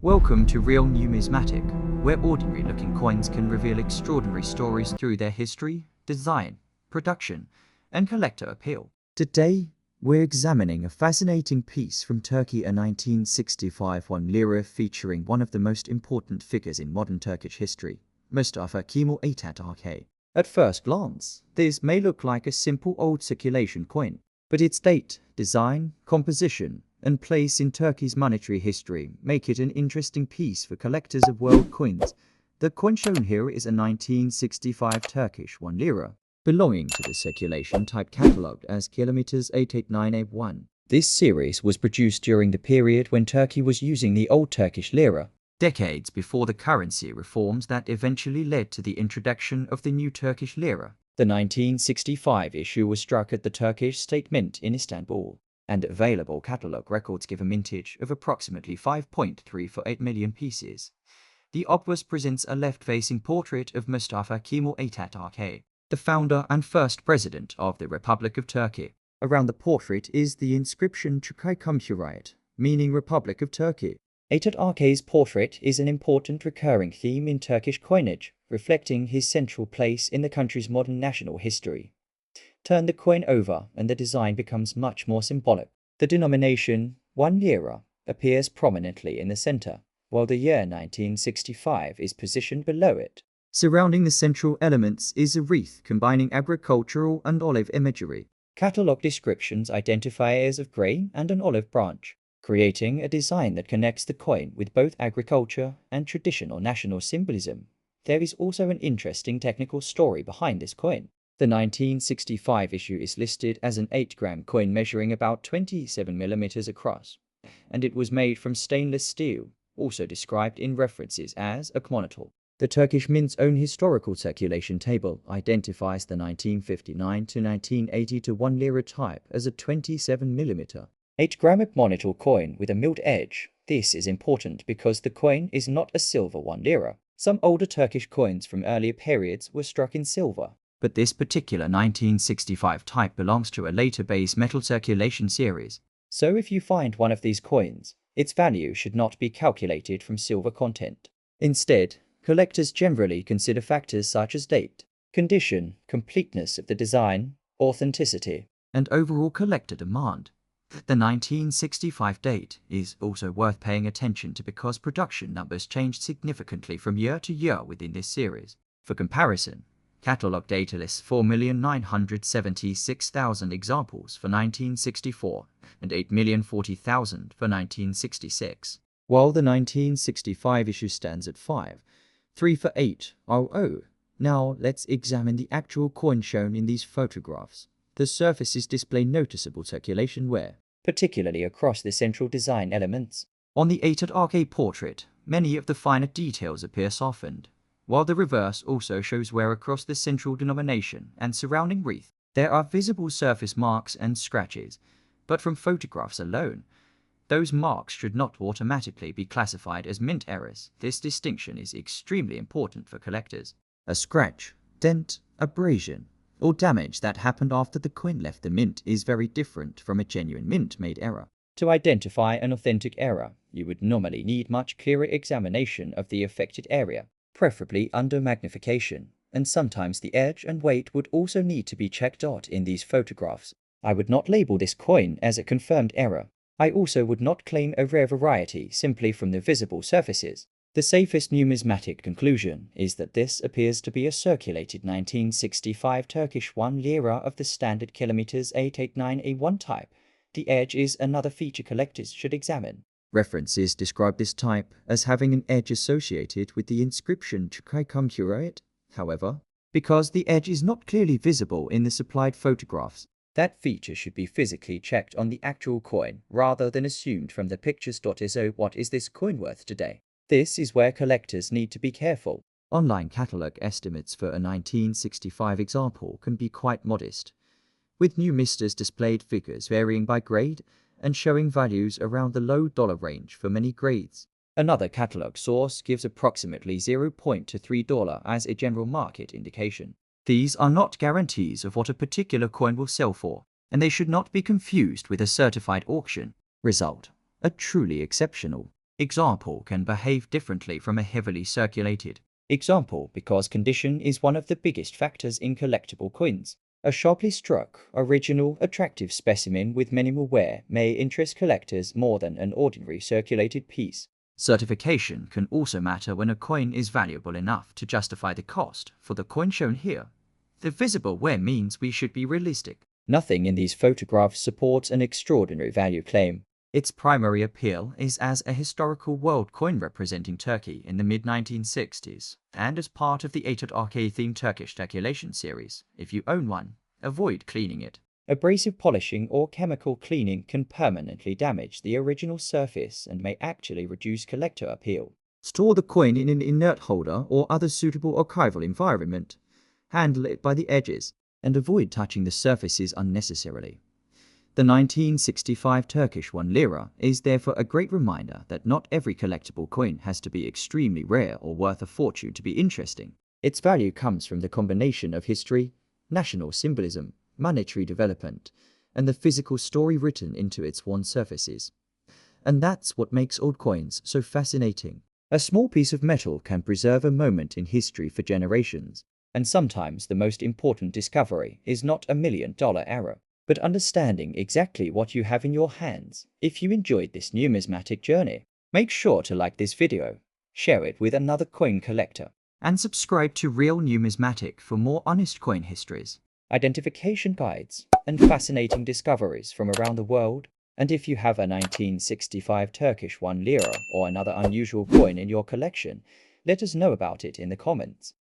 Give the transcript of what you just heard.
Welcome to Real Numismatic, where ordinary-looking coins can reveal extraordinary stories through their history, design, production, and collector appeal. Today, we're examining a fascinating piece from Turkey, a 1965 Lira featuring one of the most important figures in modern Turkish history, Mustafa Kemal Atatürk. At first glance, this may look like a simple old circulation coin, but its date, design, composition, and place in Turkey's monetary history make it an interesting piece for collectors of world coins. The coin shown here is a 1965 Turkish Lira, belonging to the circulation type catalogued as kilometers 889A1. This series was produced during the period when Turkey was using the old Turkish lira, decades before the currency reforms that eventually led to the introduction of the new Turkish lira. The 1965 issue was struck at the Turkish State Mint in Istanbul, and available catalogue records give a mintage of approximately 5.348 million pieces. The obverse presents a left-facing portrait of Mustafa Kemal Atatürk, the founder and first president of the Republic of Turkey. Around the portrait is the inscription Turkish Cumhuriyet, meaning Republic of Turkey. Atatürk's portrait is an important recurring theme in Turkish coinage, reflecting his central place in the country's modern national history. Turn the coin over and the design becomes much more symbolic. The denomination 1 lira appears prominently in the center, while the year 1965 is positioned below it. Surrounding the central elements is a wreath combining agricultural and olive imagery. Catalogue descriptions identify ears of grain and an olive branch, creating a design that connects the coin with both agriculture and traditional national symbolism. There is also an interesting technical story behind this coin. The 1965 issue is listed as an 8-gram coin measuring about 27 millimeters across, and it was made from stainless steel, also described in references as Acmonital. The Turkish Mint's own historical circulation table identifies the 1959 to 1980 to 1 lira type as a 27 millimeter 8-gram Acmonital coin with a milled edge. This is important because the coin is not a silver 1 lira. Some older Turkish coins from earlier periods were struck in silver, but this particular 1965 type belongs to a later base metal circulation series. So if you find one of these coins, its value should not be calculated from silver content. Instead, collectors generally consider factors such as date, condition, completeness of the design, authenticity, and overall collector demand. The 1965 date is also worth paying attention to because production numbers changed significantly from year to year within this series. For comparison, catalogue data lists 4,976,000 examples for 1964 and 8,040,000 for 1966, while the 1965 issue stands at 5,348,000. Now let's examine the actual coin shown in these photographs. The surfaces display noticeable circulation wear, particularly across the central design elements. On the Atatürk portrait, many of the finer details appear softened, while the reverse also shows wear across the central denomination and surrounding wreath. There are visible surface marks and scratches, but from photographs alone, those marks should not automatically be classified as mint errors. This distinction is extremely important for collectors. A scratch, dent, abrasion, or damage that happened after the coin left the mint is very different from a genuine mint-made error. To identify an authentic error, you would normally need much clearer examination of the affected area, preferably under magnification, and sometimes the edge and weight would also need to be checked out in these photographs. I would not label this coin as a confirmed error. I also would not claim a rare variety simply from the visible surfaces. The safest numismatic conclusion is that this appears to be a circulated 1965 Turkish 1 lira of the standard kilometers 889A1 type. The edge is another feature collectors should examine. References describe this type as having an edge associated with the inscription Turkish Cumhuriyet. However, because the edge is not clearly visible in the supplied photographs, that feature should be physically checked on the actual coin rather than assumed from the pictures. So what is this coin worth today? This is where collectors need to be careful. Online catalogue estimates for a 1965 example can be quite modest, with numistas displayed figures varying by grade and showing values around the low dollar range for many grades. Another catalogue source gives approximately $0 to $3 as a general market indication. These are not guarantees of what a particular coin will sell for, and they should not be confused with a certified auction result. A truly exceptional example can behave differently from a heavily circulated example because condition is one of the biggest factors in collectible coins. A sharply struck, original, attractive specimen with minimal wear may interest collectors more than an ordinary circulated piece. Certification can also matter when a coin is valuable enough to justify the cost. For the coin shown here, the visible wear means we should be realistic. Nothing in these photographs supports an extraordinary value claim. Its primary appeal is as a historical world coin representing Turkey in the mid-1960s, and as part of the Atatürk-themed Turkish speculation series. If you own one, avoid cleaning it. Abrasive polishing or chemical cleaning can permanently damage the original surface and may actually reduce collector appeal. Store the coin in an inert holder or other suitable archival environment. Handle it by the edges, and avoid touching the surfaces unnecessarily. The 1965 Turkish Lira is therefore a great reminder that not every collectible coin has to be extremely rare or worth a fortune to be interesting. Its value comes from the combination of history, national symbolism, monetary development, and the physical story written into its worn surfaces. And that's what makes old coins so fascinating. A small piece of metal can preserve a moment in history for generations, and sometimes the most important discovery is not a $1 million error, but understanding exactly what you have in your hands. If you enjoyed this numismatic journey, make sure to like this video, share it with another coin collector, and subscribe to Real Numismatic for more honest coin histories, identification guides, and fascinating discoveries from around the world. And if you have a 1965 Turkish Lira or another unusual coin in your collection, let us know about it in the comments.